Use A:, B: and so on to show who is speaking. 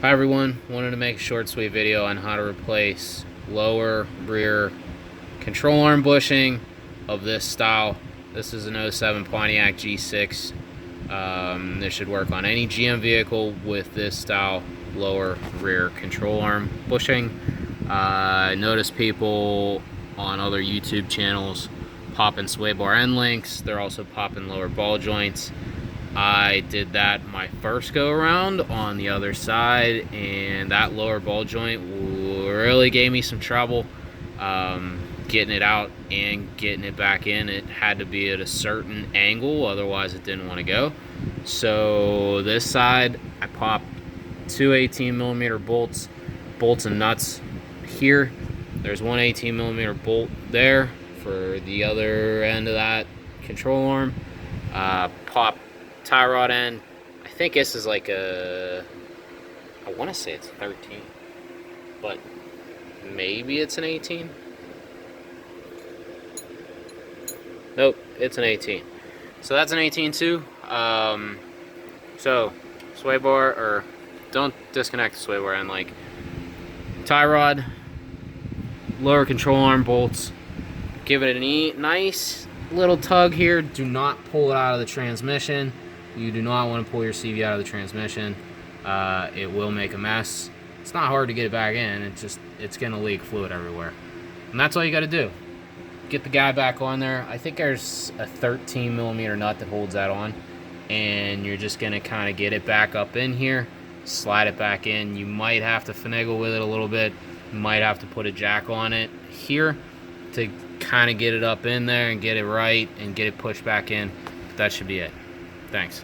A: Hi everyone, wanted to make a short sweet video on how to replace lower rear control arm bushing of this style. This is an '07 Pontiac G6. This should work on any GM vehicle with this style lower rear control arm bushing. I notice people on other YouTube channels popping sway bar end links. They're also popping lower ball joints. I did that my first go around on the other side, and that lower ball joint really gave me some trouble getting it out and getting it back in. It had to be at a certain angle, otherwise it didn't want to go. So this side, I popped two 18mm bolts and nuts here. There's one 18mm bolt there for the other end of that control arm. Pop tie rod end. I think this is like I want to say it's 13, but maybe it's an 18. Nope, it's an 18. So that's an 18 too. So sway bar, or don't disconnect the sway bar end, like tie rod, lower control arm bolts. Give it a nice little tug here. Do not pull it out of the transmission. You do not want to pull your CV out of the transmission. It will make a mess. It's not hard to get it back in. It's going to leak fluid everywhere. And that's all you got to do. Get the guy back on there. I think there's a 13mm nut that holds that on. And you're just going to kind of get it back up in here. Slide it back in. You might have to finagle with it a little bit. You might have to put a jack on it here to kind of get it up in there and get it right and get it pushed back in. That should be it. Thanks.